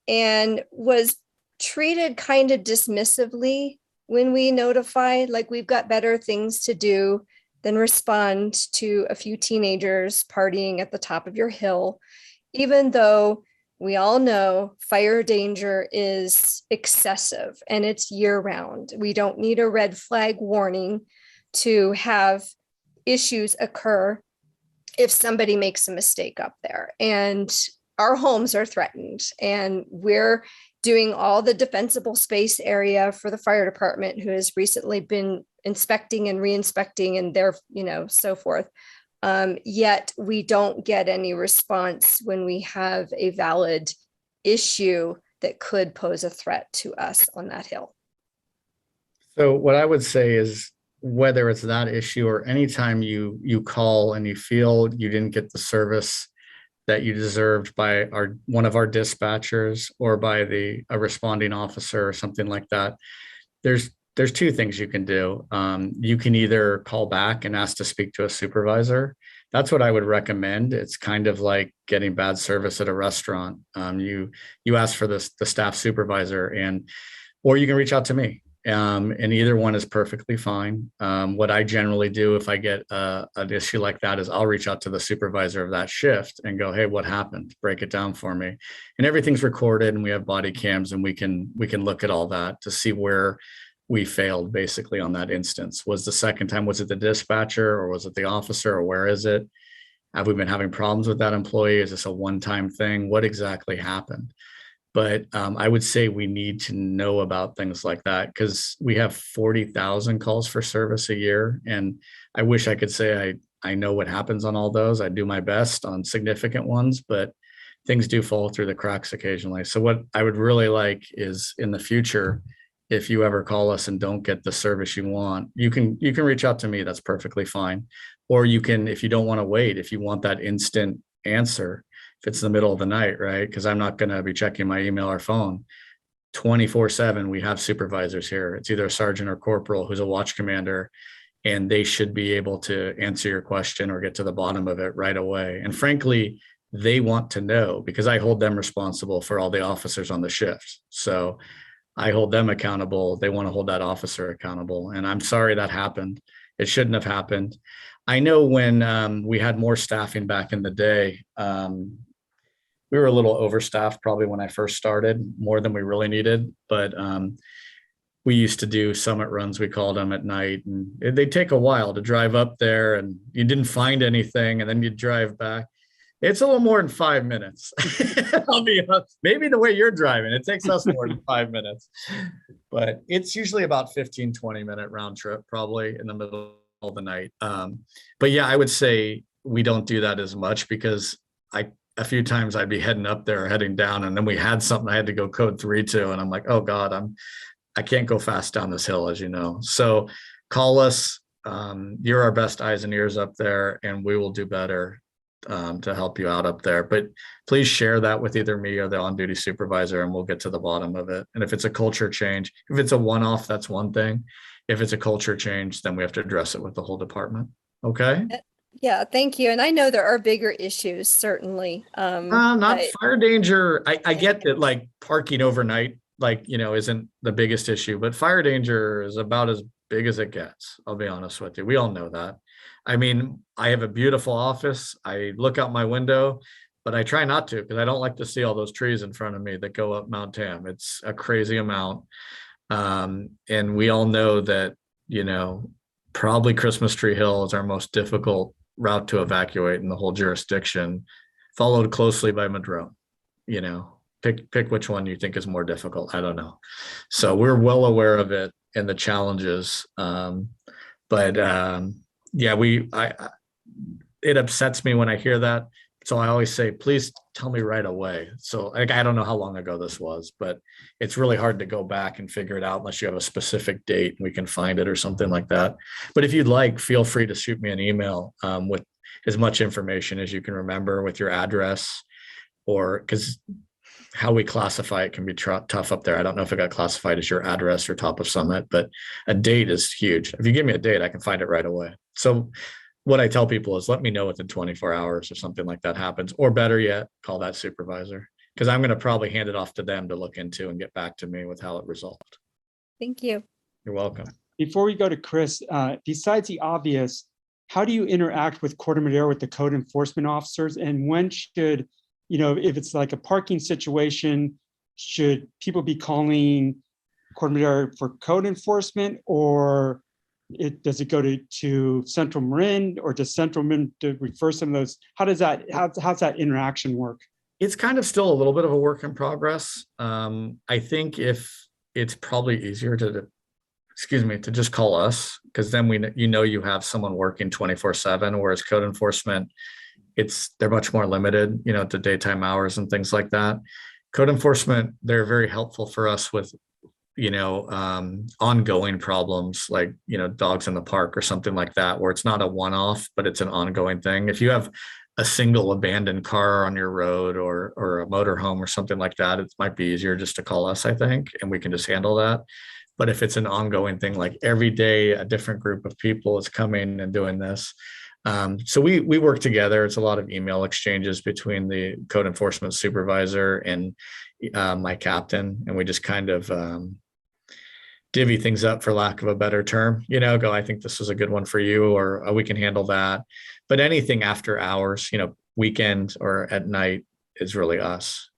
and was treated kind of dismissively when we notified, like, we've got better things to do than respond to a few teenagers partying at the top of your hill, even though we all know fire danger is excessive and it's year round. We don't need a red flag warning to have issues occur if somebody makes a mistake up there. And our homes are threatened, and we're doing all the defensible space area for the fire department, who has recently been inspecting and re-inspecting and so forth. Yet we don't get any response when we have a valid issue that could pose a threat to us on that hill. So what I would say is, whether it's that issue or anytime you call and you feel you didn't get the service that you deserved by one of our dispatchers or by a responding officer or something like that, there's 2 things you can do. You can either call back and ask to speak to a supervisor. That's what I would recommend. It's kind of like getting bad service at a restaurant. You ask for the staff supervisor, or you can reach out to me. And either one is perfectly fine. What I generally do if I get an issue like that is I'll reach out to the supervisor of that shift and go, hey, what happened? Break it down for me. And everything's recorded, and we have body cams, and we can look at all that to see where we failed basically on that instance. Was the second time, was it the dispatcher or was it the officer, or where is it? Have we been having problems with that employee? Is this a one-time thing? What exactly happened? But I would say we need to know about things like that, because we have 40,000 calls for service a year. And I wish I could say I know what happens on all those. I do my best on significant ones, but things do fall through the cracks occasionally. So what I would really like is, in the future, if you ever call us and don't get the service you want, you can reach out to me. That's perfectly fine. Or you can, if you don't want to wait, if you want that instant answer, if it's the middle of the night, right? Because I'm not going to be checking my email or phone 24/7. We have supervisors here. It's either a sergeant or corporal who's a watch commander, and they should be able to answer your question or get to the bottom of it right away. And frankly, they want to know, because I hold them responsible for all the officers on the shift. So I hold them accountable. They want to hold that officer accountable. And I'm sorry that happened. It shouldn't have happened. I know when we had more staffing back in the day, we were a little overstaffed probably when I first started, more than we really needed. But we used to do summit runs, we called them, at night. And they'd take a while to drive up there, and you didn't find anything, and then you'd drive back. It's a little more than 5 minutes. I'll be honest. Maybe the way you're driving, it takes us more than 5 minutes. But it's usually about 15, 20-minute round trip, probably in the middle of the night. But yeah, I would say we don't do that as much, because a few times I'd be heading up there or heading down, and then we had something I had to go code 3 to, and I'm like, oh God, I can't go fast down this hill, as you know. So call us. You're our best eyes and ears up there, and we will do better to help you out up there. But please share that with either me or the on-duty supervisor, and we'll get to the bottom of it. And if it's a culture change, if it's a one-off, that's one thing. If it's a culture change, then we have to address it with the whole department. Okay. Yeah, thank you. And I know there are bigger issues, certainly. Not fire danger. I get that, like, parking overnight, isn't the biggest issue, but fire danger is about as big as it gets. I'll be honest with you. We all know that. I mean, I have a beautiful office. I look out my window, but I try not to, because I don't like to see all those trees in front of me that go up Mount Tam. It's a crazy amount. And we all know that, probably Christmas Tree Hill is our most difficult route to evacuate in the whole jurisdiction, followed closely by Madrone. Pick which one you think is more difficult. I don't know. So we're well aware of it and the challenges. But yeah, it upsets me when I hear that. So I always say, please tell me right away. So like, I don't know how long ago this was, but it's really hard to go back and figure it out unless you have a specific date and we can find it or something like that. But if you'd like, feel free to shoot me an email with as much information as you can remember with your address, or because how we classify it can be tough up there. I don't know if it got classified as your address or top of Summit, but a date is huge. If you give me a date, I can find it right away. So what I tell people is let me know within 24 hours if something like that happens, or better yet, call that supervisor, because I'm going to probably hand it off to them to look into and get back to me with how it resolved. Thank you. You're welcome. Before we go to Chris, besides the obvious, how do you interact with Corte Madera, with the code enforcement officers? And when should, if it's like a parking situation, should people be calling Corte Madera for code enforcement, or does it go to Central Marin, or does Central Marin to refer some of those? How's that interaction work? It's kind of still a little bit of a work in progress. I think if it's probably easier to just call us, because then you have someone working 24/7, whereas code enforcement, they're much more limited, to daytime hours and things like that. Code enforcement, they're very helpful for us with ongoing problems like, dogs in the park or something like that, where it's not a one-off, but it's an ongoing thing. If you have a single abandoned car on your road or a motorhome or something like that, it might be easier just to call us, I think, and we can just handle that. But if it's an ongoing thing, like every day, a different group of people is coming and doing this. So we work together. It's a lot of email exchanges between the code enforcement supervisor and my captain, and we just kind of divvy things up, for lack of a better term, go, I think this is a good one for you, or we can handle that. But anything after hours, weekend or at night is really us.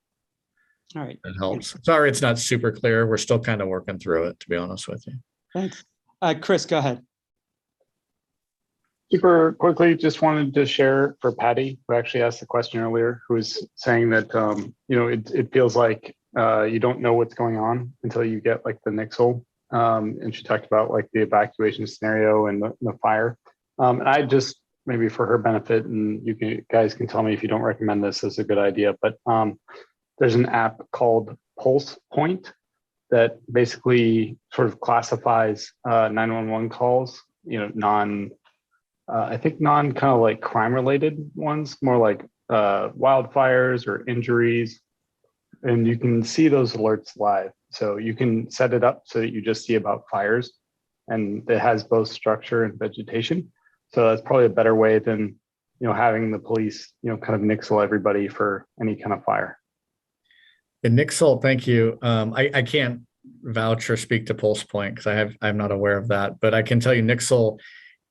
All right. It helps. Sorry, it's not super clear. We're still kind of working through it, to be honest with you. Thanks. Chris, go ahead. Super quickly, just wanted to share for Patty, who actually asked the question earlier, who was saying that, it feels like you don't know what's going on until you get like the nixle. And she talked about like the evacuation scenario and the fire. And I just, maybe for her benefit, and guys can tell me if you don't recommend this as a good idea, but there's an app called Pulse Point that basically sort of classifies 911 calls, I think non kind of like crime related ones, more like wildfires or injuries. And you can see those alerts live. So you can set it up so that you just see about fires, and it has both structure and vegetation. So that's probably a better way than, having the police, kind of nixle everybody for any kind of fire. And Nixel, thank you. I can't vouch or speak to Pulse Point because I'm not aware of that, but I can tell you Nixel,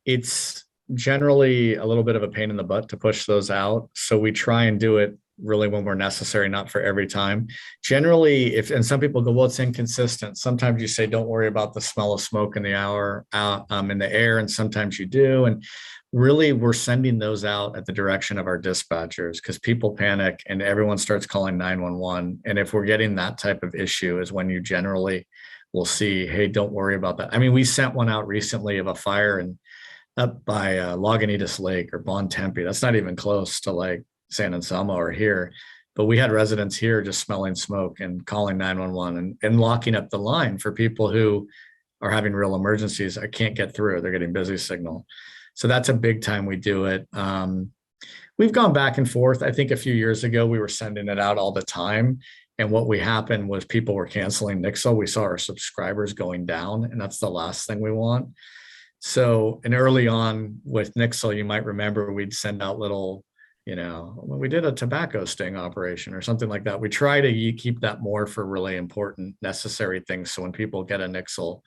it's generally a little bit of a pain in the butt to push those out. So we try and do it really when we're necessary, not for every time. Generally, and some people go, well, it's inconsistent. Sometimes you say, don't worry about the smell of smoke in the in the air, and sometimes you do. And really, we're sending those out at the direction of our dispatchers because people panic and everyone starts calling 911. And if we're getting that type of issue is when you generally will see, hey, don't worry about that. I mean, we sent one out recently of a fire up by Lagunitas Lake or Bon Tempe. That's not even close to like San Anselmo or here, but we had residents here just smelling smoke and calling 911 and locking up the line for people who are having real emergencies. I can't get through. They're getting busy signal. So that's a big time we do it. We've gone back and forth. I think a few years ago, we were sending it out all the time. And what happened was people were canceling Nixel. We saw our subscribers going down, and that's the last thing we want. So, and early on with Nixel, you might remember we'd send out little, when we did a tobacco sting operation or something like that. We try to keep that more for really important, necessary things. So when people get a Nixel,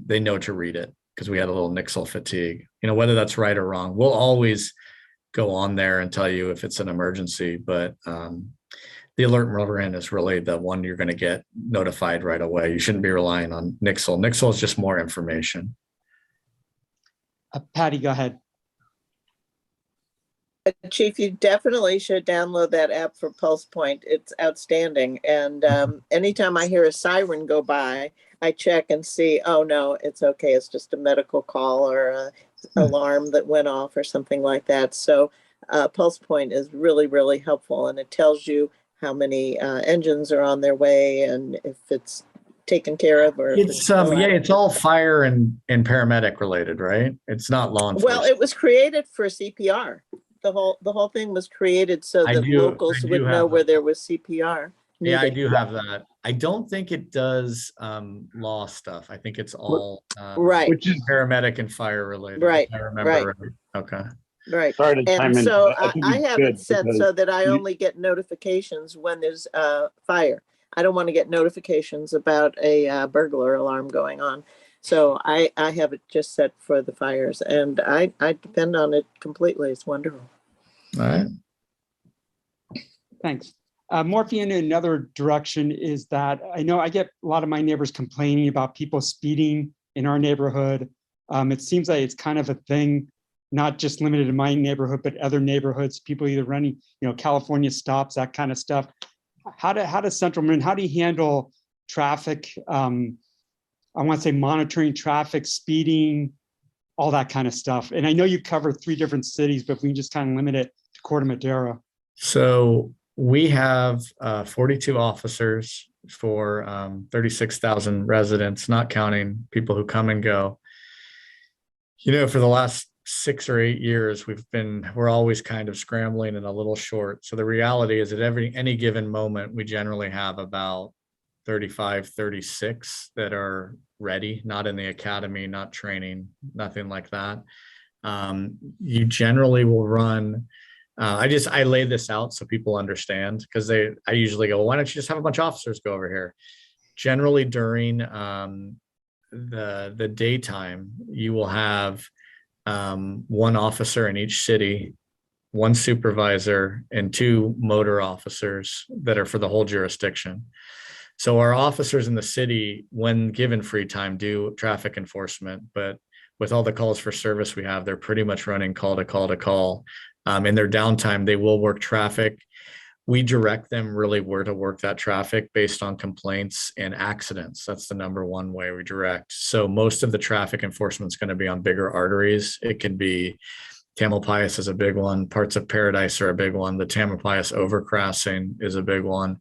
they know to read it because we had a little Nixel fatigue. Whether that's right or wrong, we'll always go on there and tell you if it's an emergency, but the alert run is really the one you're going to get notified right away. You shouldn't be relying on Nixel. Nixel is just more information. Patty, go ahead. Chief, you definitely should download that app for Pulse Point. It's outstanding. And anytime I hear a siren go by, I check and see, oh no, it's okay. It's just a medical call or a alarm that went off or something like that. So Pulse Point is really, really helpful, and it tells you how many engines are on their way and if it's taken care of or if It's it's all fire and paramedic related, right? It's not law enforcement. Well, it was created for CPR. The whole thing was created so that locals would know where there was CPR needed. Yeah, I do have that. I don't think it does law stuff. I think it's all right, which is paramedic and fire related. Right, if I remember right. Okay. Right. Sorry to chime And in. so I have it set so that I only get notifications when there's fire. I don't want to get notifications about a burglar alarm going on. So I have it just set for the fires, and I depend on it completely. It's wonderful. All right. Thanks. Morphing in another direction is that I know I get a lot of my neighbors complaining about people speeding in our neighborhood. It seems like it's kind of a thing, not just limited to my neighborhood, but other neighborhoods, people either running, California stops, that kind of stuff. How does Central Marin, how do you handle traffic? I want to say monitoring traffic, speeding, all that kind of stuff. And I know you cover 3 different cities, but we can just kind of limit it to Corte Madera. So we have 42 officers for 36,000 residents, not counting people who come and go. For the last 6 or 8 years, we're always kind of scrambling and a little short. So the reality is at any given moment, we generally have about 35, 36 that are ready, not in the academy, not training, nothing like that. You generally will run, I lay this out so people understand, because I usually go, why don't you just have a bunch of officers go over here? Generally during the daytime, you will have 1 officer in each city, 1 supervisor, and 2 motor officers that are for the whole jurisdiction. So our officers in the city, when given free time, do traffic enforcement, but with all the calls for service we have, they're pretty much running call to call to call. In their downtime, they will work traffic. We direct them really where to work that traffic based on complaints and accidents. That's the number 1 way we direct. So most of the traffic enforcement is going to be on bigger arteries. It can be Tamalpais is a big one. Parts of Paradise are a big one. The Tamalpais overcrossing is a big one.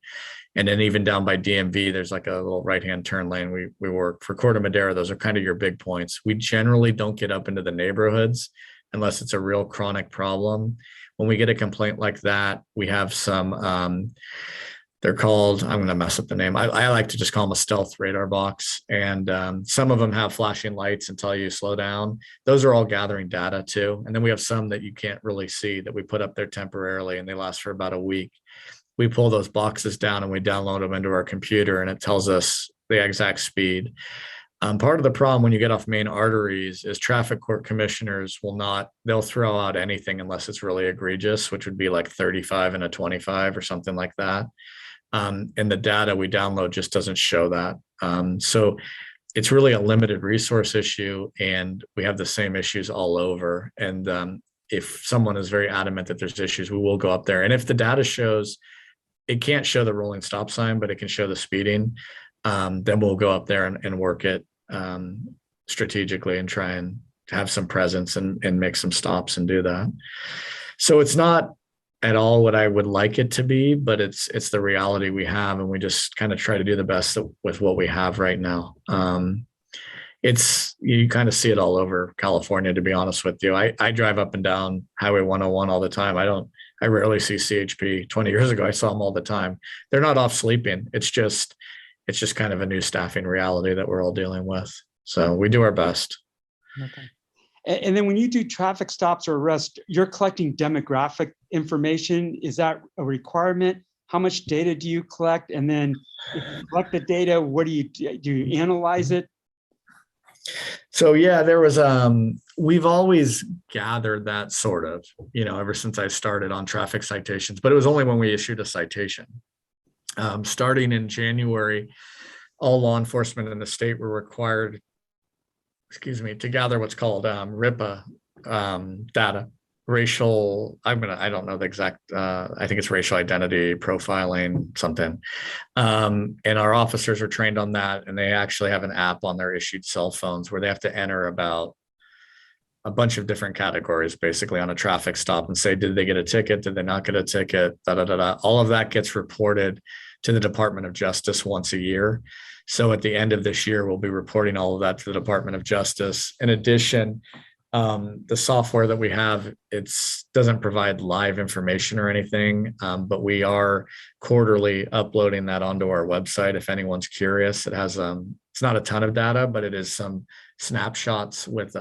And then even down by DMV, there's like a little right-hand turn lane we work. For Corte Madera, those are kind of your big points. We generally don't get up into the neighborhoods unless it's a real chronic problem. When we get a complaint like that, we have some, they're called, I'm going to mess up the name. I like to just call them a stealth radar box. And some of them have flashing lights and tell you slow down. Those are all gathering data too. And then we have some that you can't really see that we put up there temporarily, and they last for about a week. We pull those boxes down and we download them into our computer, and it tells us the exact speed. Part of the problem when you get off main arteries is traffic court commissioners they'll throw out anything unless it's really egregious, which would be like 35 and a 25 or something like that. And the data we download just doesn't show that. So it's really a limited resource issue, and we have the same issues all over. And if someone is very adamant that there's issues, we will go up there. And if the data shows, it can't show the rolling stop sign, but it can show the speeding, then we'll go up there and work it strategically and try and have some presence and make some stops and do that. So it's not at all what I would like it to be, but it's the reality we have, and we just kind of try to do the best with what we have right now. You kind of see it all over California, to be honest with you. I drive up and down Highway 101 all the time. I rarely see CHP. 20 years ago, I saw them all the time. They're not off sleeping. It's just kind of a new staffing reality that we're all dealing with. So we do our best. Okay. And then when you do traffic stops or arrests, you're collecting demographic information. Is that a requirement? How much data do you collect? And then if you collect the data, what do you analyze it? So yeah, there was, we've always gathered that sort of, ever since I started on traffic citations, but it was only when we issued a citation. Starting in January, all law enforcement in the state were required, to gather what's called RIPA data, I don't know the exact, I think it's racial identity profiling, something. And our officers are trained on that, and they actually have an app on their issued cell phones where they have to enter about a bunch of different categories basically on a traffic stop and say, did they get a ticket? Did they not get a ticket? Da, da, da, da. All of that gets reported to the Department of Justice once a year. So at the end of this year, we'll be reporting all of that to the Department of Justice. In addition, the software that we have, doesn't provide live information or anything, but we are quarterly uploading that onto our website. If anyone's curious, it has, it's not a ton of data, but it is some snapshots with,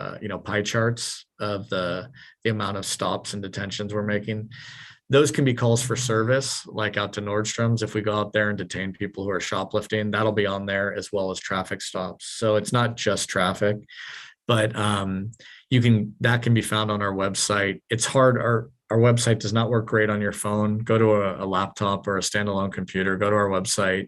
pie charts of the amount of stops and detentions we're making. Those can be calls for service, like out to Nordstrom's. If we go out there and detain people who are shoplifting, that'll be on there, as well as traffic stops. So it's not just traffic, but that can be found on our website. It's hard. Our website does not work great on your phone. Go to a laptop or a standalone computer, go to our website,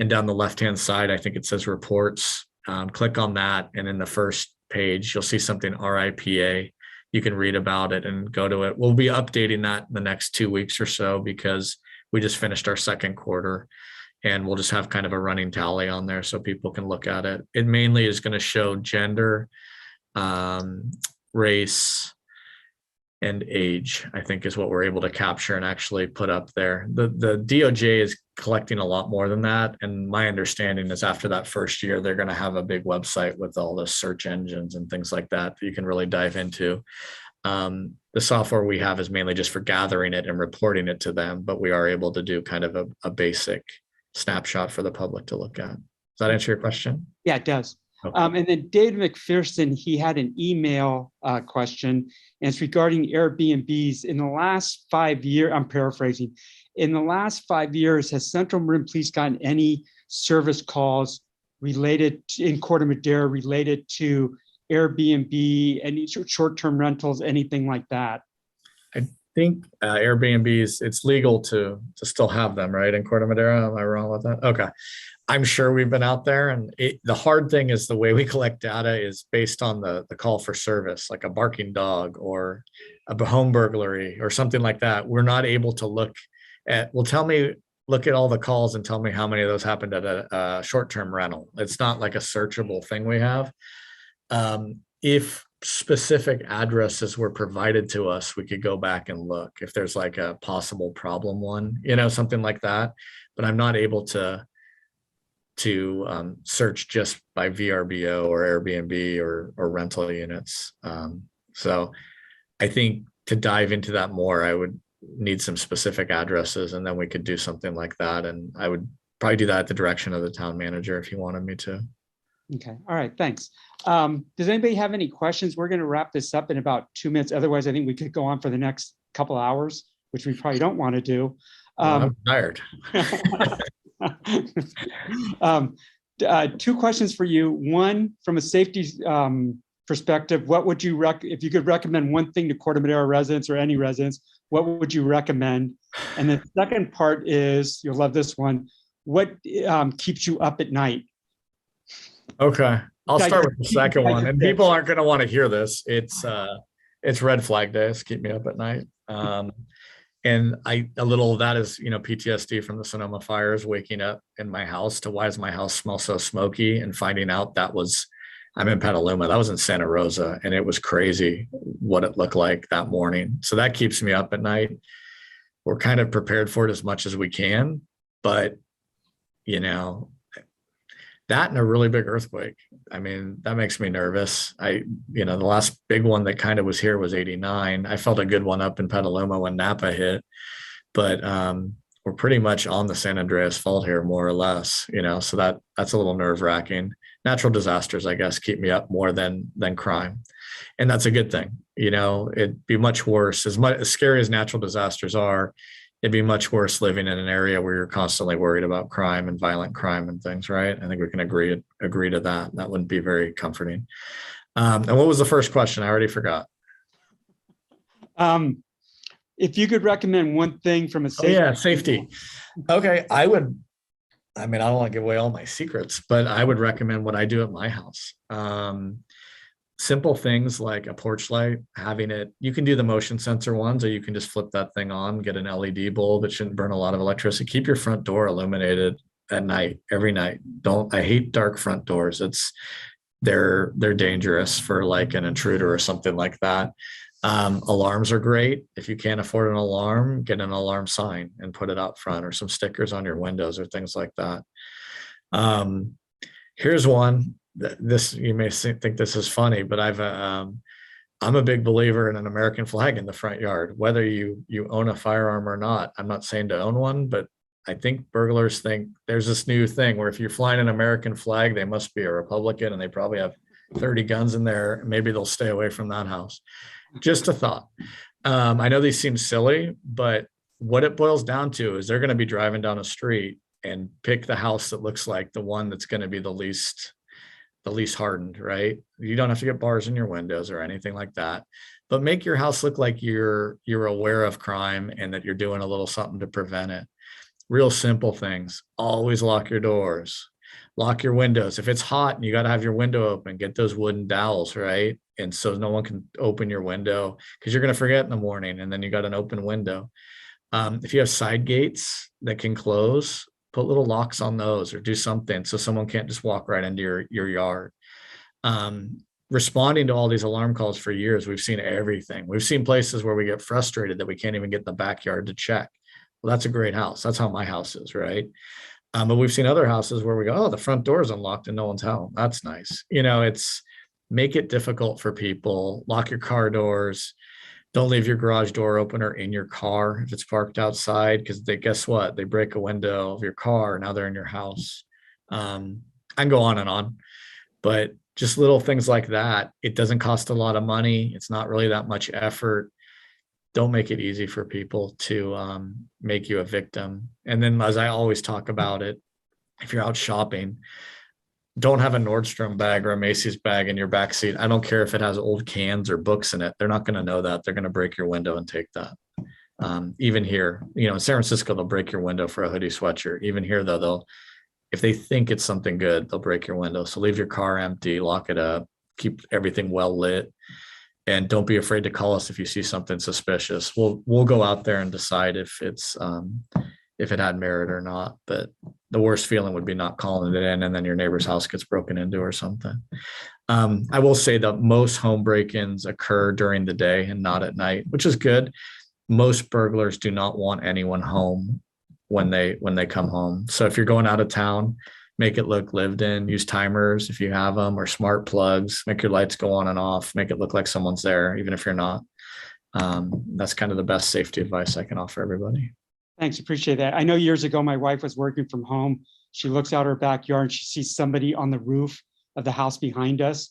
and down the left-hand side, I think it says reports. Click on that, and in the first page, you'll see something RIPA. You can read about it and go to it. We'll be updating that in the next 2 weeks or so, because we just finished our second quarter, and we'll just have kind of a running tally on there so people can look at it. It mainly is going to show gender, race, and age, I think, is what we're able to capture and actually put up there. The DOJ is collecting a lot more than that. And my understanding is after that first year, they're going to have a big website with all the search engines and things like that you can really dive into. The software we have is mainly just for gathering it and reporting it to them, but we are able to do kind of a basic snapshot for the public to look at. Does that answer your question? Yeah, it does. Okay. And then David McPherson, he had an email question, and it's regarding Airbnbs. In the last 5 years, I'm paraphrasing, in the last 5 years, has Central Marin Police gotten any service calls related in Corte Madera related to Airbnb, any short-term rentals, anything like that? I think Airbnbs, it's legal to still have them, right, in Corte Madera? Am I wrong with that? Okay. I'm sure we've been out there, and the hard thing is the way we collect data is based on the call for service, like a barking dog or a home burglary or something like that. We're not able to look at all the calls and tell me how many of those happened at a short-term rental. It's not like a searchable thing we have. If specific addresses were provided to us, we could go back and look if there's like a possible problem one, something like that. But I'm not able to search just by VRBO or Airbnb or rental units. So I think to dive into that more, I would need some specific addresses, and then we could do something like that. And I would probably do that at the direction of the town manager if you wanted me to. Okay. All right. Thanks. Does anybody have any questions? We're going to wrap this up in about 2 minutes. Otherwise, I think we could go on for the next couple hours, which we probably don't want to do. I'm tired. 2 questions for you. One, from a safety perspective, what would you if you could recommend one thing to Corte Madera residents or any residents, what would you recommend? And the second part is, you'll love this one, what keeps you up at night? Okay, I'll start with the second one, and people aren't going to want to hear this. It's red flag days keep me up at night. And a little of that is, PTSD from the Sonoma fires, waking up in my house to why does my house smell so smoky, and finding out I'm in Petaluma. That was in Santa Rosa, and it was crazy what it looked like that morning. So that keeps me up at night. We're kind of prepared for it as much as we can, but that and a really big earthquake. I mean, that makes me nervous. The last big one that kind of was here was 89. I felt a good one up in Petaluma when Napa hit, but we're pretty much on the San Andreas Fault here, more or less, so that's a little nerve wracking. Natural disasters, I guess, keep me up more than crime. And that's a good thing. It'd be much worse, as scary as natural disasters are. It'd be much worse living in an area where you're constantly worried about crime and violent crime and things, right? I think we can agree to that. That wouldn't be very comforting. And what was the first question? I already forgot. If you could recommend one thing from a safety. Safety. Okay, I don't want to give away all my secrets, but I would recommend what I do at my house. simple things like a porch light, having it, you can do the motion sensor ones, or you can just flip that thing on, get an LED bulb. It shouldn't burn a lot of electricity. Keep your front door illuminated at night, every night. I hate dark front doors. They're dangerous for like an intruder or something like that. Alarms are great. If you can't afford an alarm, get an alarm sign and put it out front, or some stickers on your windows or things like that. Here's one. This, you may think this is funny, but I'm a big believer in an American flag in the front yard, whether you own a firearm or not. I'm not saying to own one, but I think burglars think there's this new thing where if you're flying an American flag, they must be a Republican, and they probably have 30 guns in there. Maybe they'll stay away from that house. Just a thought. I know these seem silly, but what it boils down to is they're going to be driving down a street and pick the house that looks like the one that's going to be the least hardened, right? You don't have to get bars in your windows or anything like that, but make your house look like you're aware of crime and that you're doing a little something to prevent it. Real simple things. Always lock your doors, lock your windows. If it's hot and you got to have your window open, get those wooden dowels, right? And so no one can open your window, because you're going to forget in the morning, and then you got an open window. If you have side gates that can close, put little locks on those, or do something so someone can't just walk right into your yard. Responding to all these alarm calls for years, we've seen everything. We've seen places where we get frustrated that we can't even get in the backyard to check. Well, that's a great house. That's how my house is, right? But we've seen other houses where we go, oh, the front door is unlocked and no one's home. That's nice. It's make it difficult for people. Lock your car doors. Don't leave your garage door open or in your car if it's parked outside, because guess what? They break a window of your car. Now they're in your house. I can go on and on, but just little things like that. It doesn't cost a lot of money. It's not really that much effort. Don't make it easy for people to make you a victim. And then, as I always talk about it, if you're out shopping, don't have a Nordstrom bag or a Macy's bag in your backseat. I don't care if it has old cans or books in it. They're not going to know that. They're going to break your window and take that. Even here, in San Francisco, they'll break your window for a hoodie sweatshirt. Even here, though, if they think it's something good, they'll break your window. So leave your car empty, lock it up, keep everything well lit, and don't be afraid to call us if you see something suspicious. We'll go out there and decide if it had merit or not. But the worst feeling would be not calling it in, and then your neighbor's house gets broken into or something. I will say that most home break-ins occur during the day and not at night, which is good. Most burglars do not want anyone home when they come home. So if you're going out of town, make it look lived in. Use timers if you have them, or smart plugs. Make your lights go on and off. Make it look like someone's there, even if you're not. That's kind of the best safety advice I can offer everybody. Thanks, appreciate that. I know years ago, my wife was working from home. She looks out her backyard and she sees somebody on the roof of the house behind us.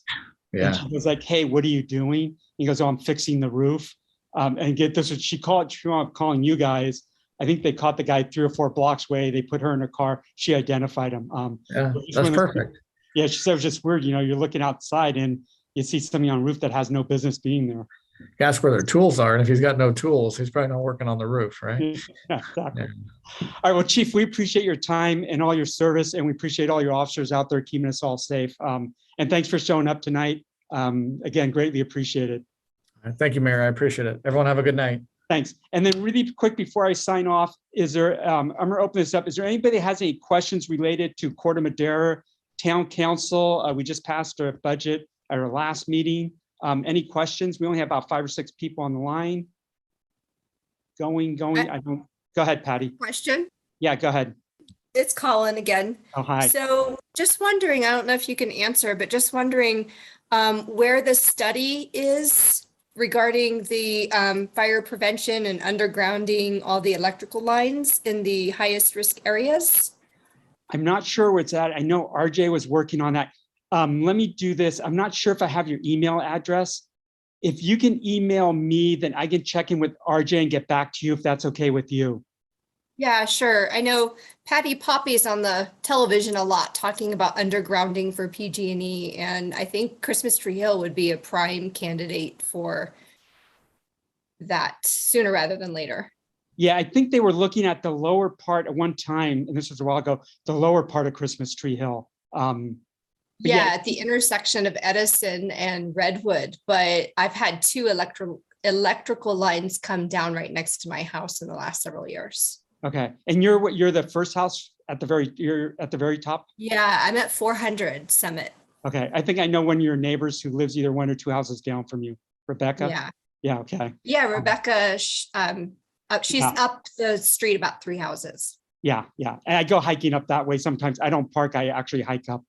Yeah. And she was like, hey, what are you doing? He goes, oh, I'm fixing the roof. And get this, she wound up calling you guys. I think they caught the guy 3 or 4 blocks away. They put her in a car. She identified him. Yeah, that's perfect. Yeah, she said it was just weird. You're looking outside and you see something on a roof that has no business being there. Ask where their tools are. And if he's got no tools, he's probably not working on the roof, right? Yeah, exactly. Yeah. All right, well, Chief, we appreciate your time and all your service, and we appreciate all your officers out there keeping us all safe. And thanks for showing up tonight. Again, greatly appreciated. Thank you, Mayor. I appreciate it. Everyone have a good night. Thanks. And then really quick before I sign off, I'm going to open this up. Is there anybody that has any questions related to Corte Madera Town Council? We just passed our budget at our last meeting. Any questions? We only have about 5 or 6 people on the line. Going. Go ahead, Patty. Question? Yeah, go ahead. It's Colin again. Oh, hi. So just wondering, I don't know if you can answer, but just wondering where the study is regarding the fire prevention and undergrounding all the electrical lines in the highest risk areas? I'm not sure where it's at. I know RJ was working on that. Let me do this. I'm not sure if I have your email address. If you can email me, then I can check in with RJ and get back to you if that's okay with you. Yeah, sure. I know Patty Poppy's on the television a lot talking about undergrounding for PG&E, and I think Christmas Tree Hill would be a prime candidate for that sooner rather than later. Yeah, I think they were looking at the lower part at one time, and this was a while ago, the lower part of Christmas Tree Hill. But Yeah, at the intersection of Edison and Redwood, but I've had two electrical lines come down right next to my house in the last several years. Okay, and you're the first house at the very top? Yeah, I'm at 400 Summit. Okay, I think I know one of your neighbors who lives either one or two houses down from you, Rebecca? Yeah. Yeah, okay. Yeah, Rebecca, she's Yeah. up the street about 3 houses. Yeah, yeah. And I go hiking up that way sometimes. I don't park, I actually hike up.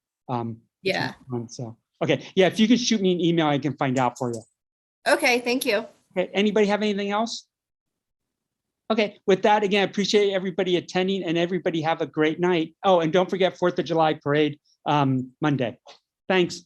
Yeah. So, okay, yeah, if you could shoot me an email, I can find out for you. Okay, thank you. Okay, anybody have anything else? Okay, with that, again, I appreciate everybody attending and everybody have a great night. Oh, and don't forget 4th of July parade Monday. Thanks.